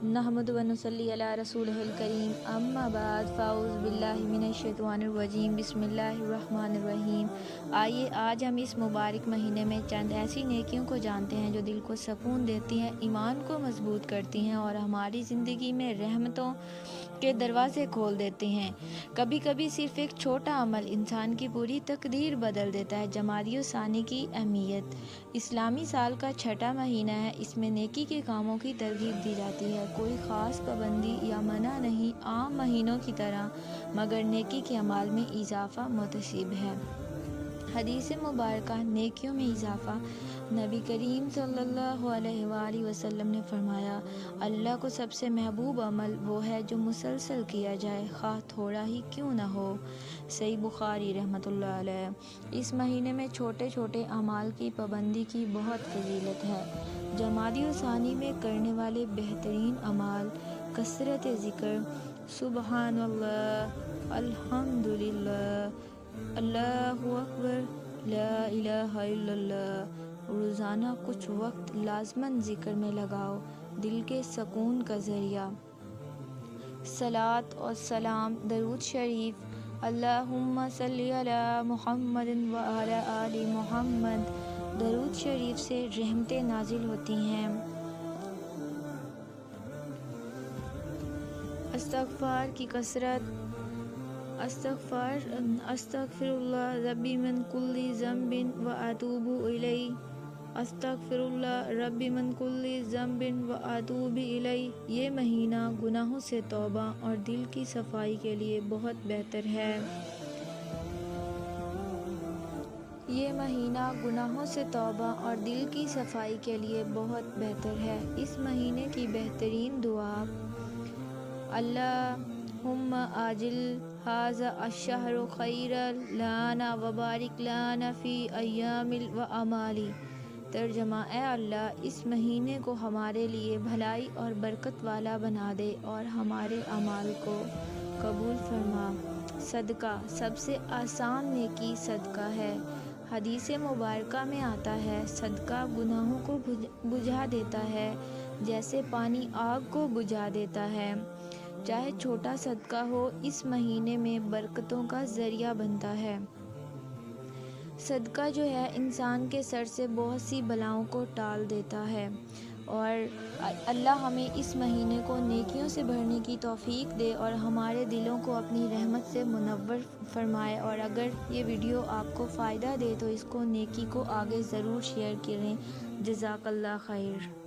نحمد و نصلی علی رسولہ الکریم، اما بعد، فاعوذ باللہ من الشیطان الرجیم، بسم اللہ الرحمن الرحیم۔ آئیے آج ہم اس مبارک مہینے میں چند ایسی نیکیوں کو جانتے ہیں جو دل کو سکون دیتی ہیں، ایمان کو مضبوط کرتی ہیں اور ہماری زندگی میں رحمتوں کے دروازے کھول دیتے ہیں۔ کبھی کبھی صرف ایک چھوٹا عمل انسان کی پوری تقدیر بدل دیتا ہے۔ جمادی الثانی کی اہمیت۔ اسلامی سال کا چھٹا مہینہ ہے، اس میں نیکی کے کاموں کی ترغیب دی جاتی ہے۔ کوئی خاص پابندی یا منع نہیں عام مہینوں کی طرح، مگر نیکی کے اعمال میں اضافہ متسب ہے۔ حدیث مبارکہ نیکیوں میں اضافہ۔ نبی کریم صلی اللہ علیہ وآلہ وسلم نے فرمایا، اللہ کو سب سے محبوب عمل وہ ہے جو مسلسل کیا جائے، خواہ تھوڑا ہی کیوں نہ ہو۔ صحیح بخاری رحمۃ اللہ علیہ۔ اس مہینے میں چھوٹے چھوٹے اعمال کی پابندی کی بہت فضیلت ہے۔ جمادی الثانی میں کرنے والے بہترین اعمال: کثرت ذکر، سبحان اللہ، الحمدللہ، اللہ اکبر، لا الہ الا اللہ۔ روزانہ کچھ وقت لازماً ذکر میں لگاؤ، دل کے سکون کا ذریعہ۔ صلاۃ اور سلام، درود شریف، اللہم صلی علی محمد وعلی آل محمد۔ درود شریف سے رحمتیں نازل ہوتی ہیں۔ استغفار کی کثرت۔ استغفر اللہ ربی من کل ذنب واتوب الیہ۔ استغفر اللہ ربی من کل ذنب واتوب الیہ۔ یہ مہینہ گناہوں سے توبہ اور دل کی صفائی کے لیے بہت بہتر ہے۔ یہ مہینہ گناہوں سے توبہ اور دل کی صفائی کے لیے بہت بہتر ہے۔ اس مہینے کی بہترین دعا: اللہم اجعل ھذا الشہر خیرا لنا وبارک لنا فی ایامنا واعمالنا۔ ترجمہ: اے اللہ، اس مہینے کو ہمارے لیے بھلائی اور برکت والا بنا دے اور ہمارے اعمال کو قبول فرما۔ صدقہ۔ سب سے آسان نیکی صدقہ ہے۔ حدیث مبارکہ میں آتا ہے، صدقہ گناہوں کو بجھا دیتا ہے جیسے پانی آگ کو بجھا دیتا ہے۔ چاہے چھوٹا صدقہ ہو، اس مہینے میں برکتوں کا ذریعہ بنتا ہے۔ صدقہ جو ہے انسان کے سر سے بہت سی بلاؤں کو ٹال دیتا ہے، اور اللہ ہمیں اس مہینے کو نیکیوں سے بھرنے کی توفیق دے اور ہمارے دلوں کو اپنی رحمت سے منور فرمائے۔ اور اگر یہ ویڈیو آپ کو فائدہ دے تو اس کو نیکی کو آگے ضرور شیئر کریں۔ جزاک اللہ خیر۔